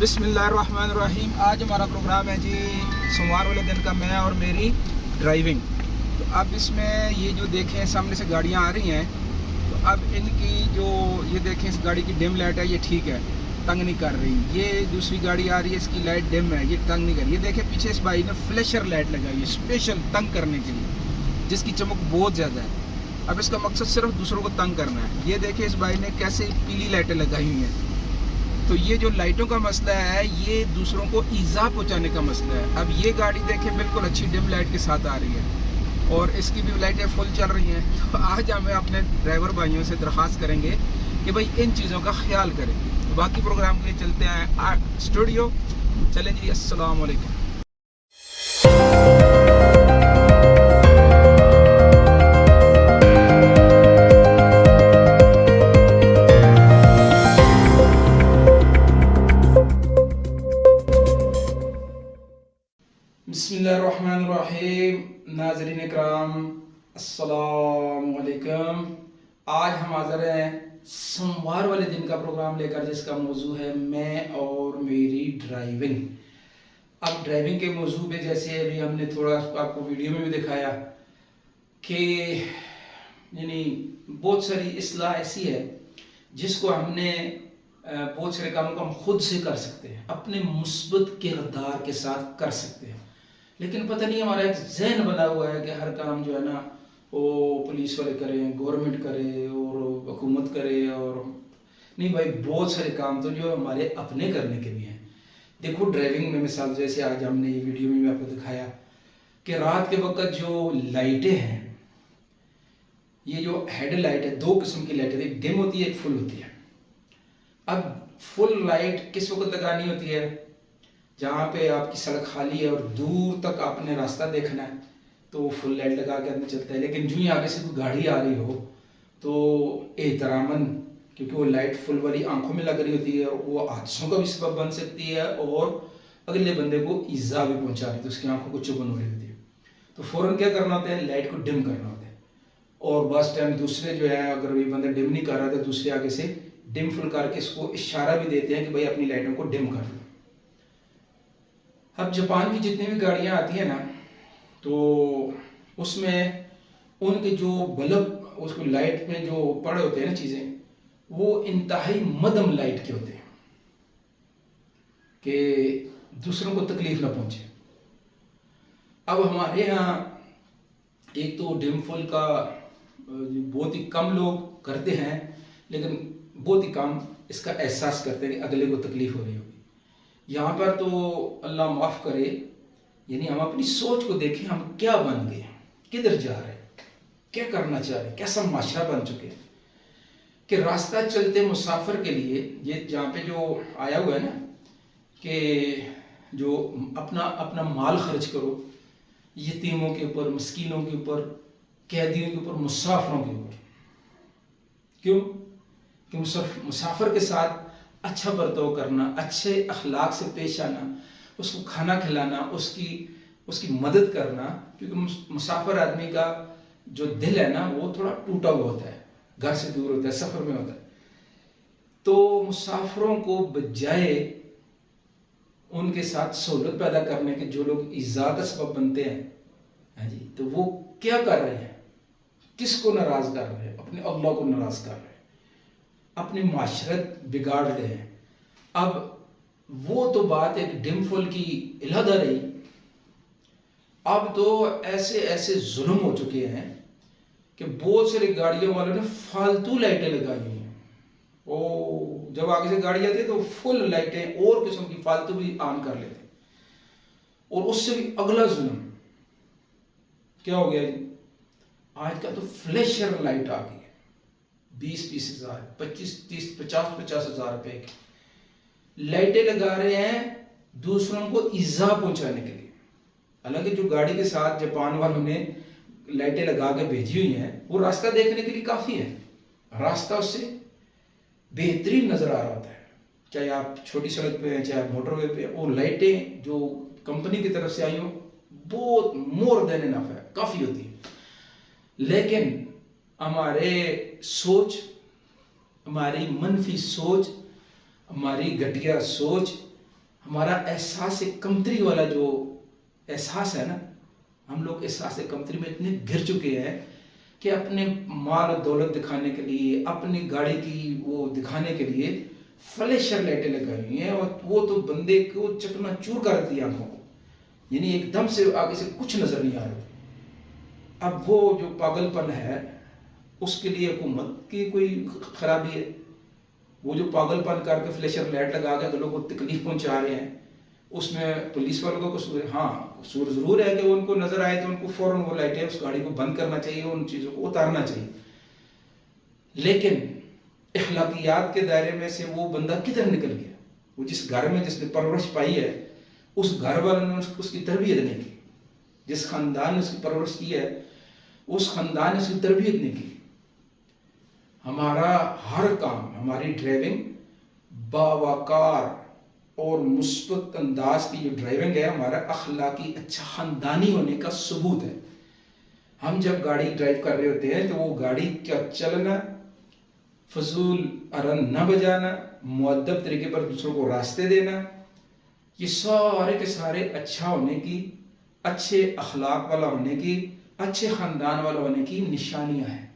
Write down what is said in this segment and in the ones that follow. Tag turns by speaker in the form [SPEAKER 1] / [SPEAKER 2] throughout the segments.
[SPEAKER 1] बिस्मिल्लाहिर्रहमानिर्रहीम। आज हमारा प्रोग्राम है जी सोमवार वाले दिन का, मैं और मेरी ड्राइविंग। तो अब इसमें ये जो देखें सामने से गाड़ियाँ आ रही हैं, तो अब इनकी जो ये देखें इस गाड़ी की डिम लाइट है, ये ठीक है, तंग नहीं कर रही। ये दूसरी गाड़ी आ रही है, इसकी लाइट डिम है, ये तंग नहीं कर रही। ये देखें पीछे इस भाई ने फ्लैशर लाइट लगाई है स्पेशल तंग करने के लिए, जिसकी चमक बहुत ज़्यादा है। अब इसका मकसद सिर्फ दूसरों को तंग करना है। ये देखें इस भाई ने कैसे पीली लाइटें लगाई हुई हैं। तो ये जो लाइटों का मसला है, ये दूसरों को ईज़ा पहुंचाने का मसला है। अब ये गाड़ी देखें बिल्कुल अच्छी डिम लाइट के साथ आ रही है और इसकी भी लाइटें फुल चल रही हैं। तो आज हमें अपने ड्राइवर भाइयों से दरख्वास्त करेंगे कि भाई इन चीज़ों का ख्याल करें। तो बाकी प्रोग्राम के लिए चलते हैं स्टूडियो। चलें जी, अस्सलाम वालेकुम। बिस्मिल्लाहिर्रहमानिर्रहीम। नाज़रीन इकराम, अस्सलाम वालेकुम। आज हम हाज़िर हैं सोमवार वाले दिन का प्रोग्राम लेकर, जिसका मौजू है मैं और मेरी ड्राइविंग। अब ड्राइविंग के मौजू पे जैसे अभी हमने थोड़ा आपको वीडियो में भी दिखाया कि यानी बहुत सारी इस्लाह ऐसी है जिसको हमने बहुत सारे कामों को हम खुद से कर सकते हैं, अपने मुस्बत किरदार के साथ कर सकते हैं। लेकिन पता नहीं हमारा एक जहन बना हुआ है कि हर काम जो है ना वो पुलिस वाले करें, गवर्नमेंट करे और हुकूमत करे। और नहीं भाई, बहुत सारे काम तो जो हमारे अपने करने के भी हैं। देखो ड्राइविंग में मिसाल, जैसे आज हमने ये वीडियो में भी आपको दिखाया कि रात के वक्त जो लाइटें हैं, ये जो हेड लाइट है, दो किस्म की लाइट है, एक डिम होती है, एक फुल होती है। अब फुल लाइट किस वक्त लगानी होती है? जहाँ पे आपकी सड़क खाली है और दूर तक आपने रास्ता देखना है, तो वो फुल लाइट लगा के आदमी चलता है। लेकिन जो ही आगे से कोई गाड़ी आ रही हो तो एहतरामन, क्योंकि वो लाइट फुल वाली आंखों में लग रही होती है, वो हादसों का भी सबब बन सकती है और अगले बंदे को ईजा भी पहुंचा रही है, तो उसकी आंखों को चुभन हो रही होती है। तो फ़ौरन क्या करना होता है? लाइट को डिम करना होता है। और बस टाइम दूसरे जो है, अगर ये बंदा डिम नहीं कर रहा तो दूसरे आगे से डिम फुल करके इसको इशारा भी देते हैं कि भाई अपनी लाइटों को डिम कर लो। अब जापान की जितनी भी गाड़ियां आती हैं ना, तो उसमें उनके जो बल्ब, उसको लाइट में जो पड़े होते हैं ना चीज़ें, वो इंतहाई मध्यम लाइट के होते हैं कि दूसरों को तकलीफ ना पहुंचे। अब हमारे यहाँ एक तो डिम फुल का बहुत ही कम लोग करते हैं, लेकिन बहुत ही कम इसका एहसास करते हैं कि अगले को तकलीफ हो रही होगी। यहाँ पर तो अल्लाह माफ़ करे, यानी हम अपनी सोच को देखें, हम क्या बन गए, किधर जा रहे हैं, क्या करना चाह रहे हैं, कैसा माशरा बन चुके हैं कि रास्ता चलते मुसाफिर के लिए ये जहाँ पे जो आया हुआ है ना कि जो अपना अपना माल खर्च करो यतीमों के ऊपर, मस्कीनों के ऊपर, कैदियों के ऊपर, मुसाफिरों के ऊपर। क्यों? कि मुसाफिर के साथ अच्छा बर्ताव करना, अच्छे अखलाक से पेश आना, उसको खाना खिलाना, उसकी मदद करना। क्योंकि मुसाफिर आदमी का जो दिल है ना, वो थोड़ा टूटा हुआ होता है, घर से दूर होता है, सफ़र में होता है। तो मुसाफिरों को बजाय उनके साथ सहूलत पैदा करने के जो लोग ईज़ा का सबब बनते हैं, हाँ जी, तो वो क्या कर रहे हैं? किसको नाराज़ कर रहे हैं? अपने अल्लाह को नाराज़ कर रहे हैं, अपनी माशरत बिगाड़ रहे हैं। अब वो तो बात एक डिम फुल की इलादा रही। अब तो ऐसे ऐसे जुल्म हो चुके हैं कि बहुत सारी गाड़ियों वालों ने फालतू लाइटें लगाई हुई हैं। ओ, जब आगे से गाड़ी आती है तो फुल लाइटें और किस्म की फालतू भी ऑन कर लेते हैं। और उससे भी अगला जुल्म क्या हो गया जी? आज का तो फ्लैशर लाइट आ गई है, 20-20 हज़ार, 25-30, 50-50 हज़ार रुपए की लाइटें लगा रहे हैं दूसरों को ईजा पहुंचाने के लिए। हालांकि जो गाड़ी के साथ जापान वालों ने लाइटें लगा के भेजी हुई हैं, वो रास्ता देखने के लिए काफ़ी है, रास्ता उससे बेहतरीन नज़र आ रहा होता है। चाहे आप छोटी सड़क पे हैं, चाहे आप मोटरवे पे, वो लाइटें जो कंपनी की तरफ से आई हो, बहुत मोर देन इनफ है, काफ़ी होती है। लेकिन हमारे सोच, हमारी मनफी सोच, हमारी घटिया सोच हमारा एहसास कमतरी वाला जो एहसास है ना, हम लोग एहसास कमतरी में इतने घिर चुके हैं कि अपने माल और दौलत दिखाने के लिए, अपनी गाड़ी की वो दिखाने के लिए फ्लैशर लाइटें लगाई हुई हैं, और वो तो बंदे को चकनाचूर कर देती है आंखों को, यानी एकदम से आगे से कुछ नजर नहीं आ रहा। अब वो जो पागलपन है उसके लिए हुकूमत की कोई खराबी है? वो जो पागलपन करके फ्लैशर लाइट लगा के लोगों को तकलीफ पहुंचा रहे हैं, उसमें पुलिस वालों का कसूर? हाँ, कसूर जरूर है कि वो उनको नजर आए तो उनको फौरन वो लाइटें उस गाड़ी को बंद करना चाहिए, उन चीजों को उतारना चाहिए। लेकिन इखलाकियात के दायरे में से वो बंदा किधर निकल गया? वो जिस घर में जिसने परवरिश पाई है, उस घर वालों ने उसकी तरबियत नहीं की। जिस खानदान ने उसकी परवरिश की है, उस खानदान ने उसकी तरबियत नहीं की। हमारा हर काम, हमारी ड्राइविंग बावकार और मुस्बत अंदाज की जो ड्राइविंग है, हमारा अखलाकी अच्छा खानदानी होने का सबूत है। हम जब गाड़ी ड्राइव कर रहे होते हैं तो वो गाड़ी का चलना, फजूल अरन न बजाना, मुअद्दब तरीके पर दूसरों को रास्ते देना, ये सारे के सारे अच्छा होने की, अच्छे अखलाक वाला होने की, अच्छे खानदान वाला होने की निशानियां हैं।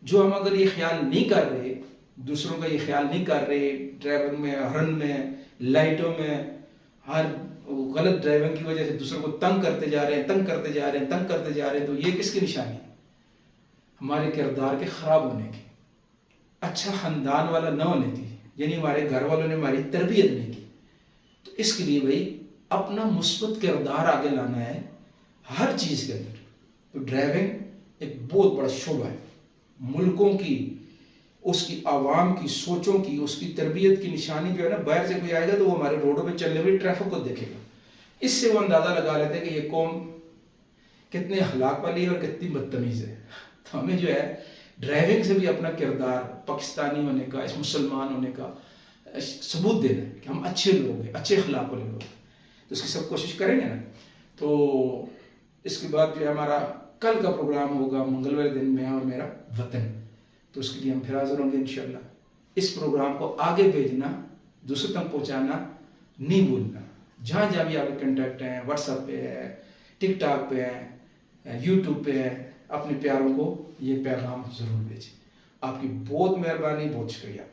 [SPEAKER 1] जो हम अगर ये ख्याल नहीं कर रहे, दूसरों का ये ख्याल नहीं कर रहे, ड्राइविंग में, हॉर्न में, लाइटों में, हर गलत ड्राइविंग की वजह से दूसरों को तंग करते जा रहे हैं, तंग करते जा रहे हैं, तंग करते जा रहे हैं, तो ये किसकी निशानी है? हमारे किरदार के खराब होने की, अच्छा खानदान वाला न होने की, यानी हमारे घर वालों ने हमारी तरबियत नहीं की। तो इसके लिए भाई अपना मुस्बत किरदार आगे लाना है हर चीज के अंदर। तो ड्राइविंग एक बहुत बड़ा शोबा है, मुल्कों की, उसकी आवाम की सोचों की, उसकी तरबियत की निशानी जो है ना, बाहर से कोई आएगा तो वो हमारे रोडों पे चलने वाली ट्रैफिक को देखेगा, इससे वो अंदाजा लगा लेते हैं कि ये कौम कितने अखलाक वाली है और कितनी बदतमीज है। तो हमें जो है ड्राइविंग से भी अपना किरदार पाकिस्तानी होने का, इस मुसलमान होने का सबूत देना है कि हम अच्छे लोग हैं, अच्छे अखलाक वाले लोग हैं। तो इसकी सब कोशिश करेंगे ना। तो इसके बाद जो है हमारा कल का प्रोग्राम होगा मंगलवार दिन, मैं और मेरा वतन। तो उसके लिए हम फिर हाजिर होंगे इंशाल्लाह। इस प्रोग्राम को आगे भेजना, दूसरों तक पहुंचाना नहीं भूलना। जहाँ जहाँ भी आपके कंटेक्ट हैं, व्हाट्सएप पे है, टिकटॉक पे है, यूट्यूब पे है, अपने प्यारों को ये पैगाम जरूर भेजें। आपकी बहुत मेहरबानी, बहुत शुक्रिया।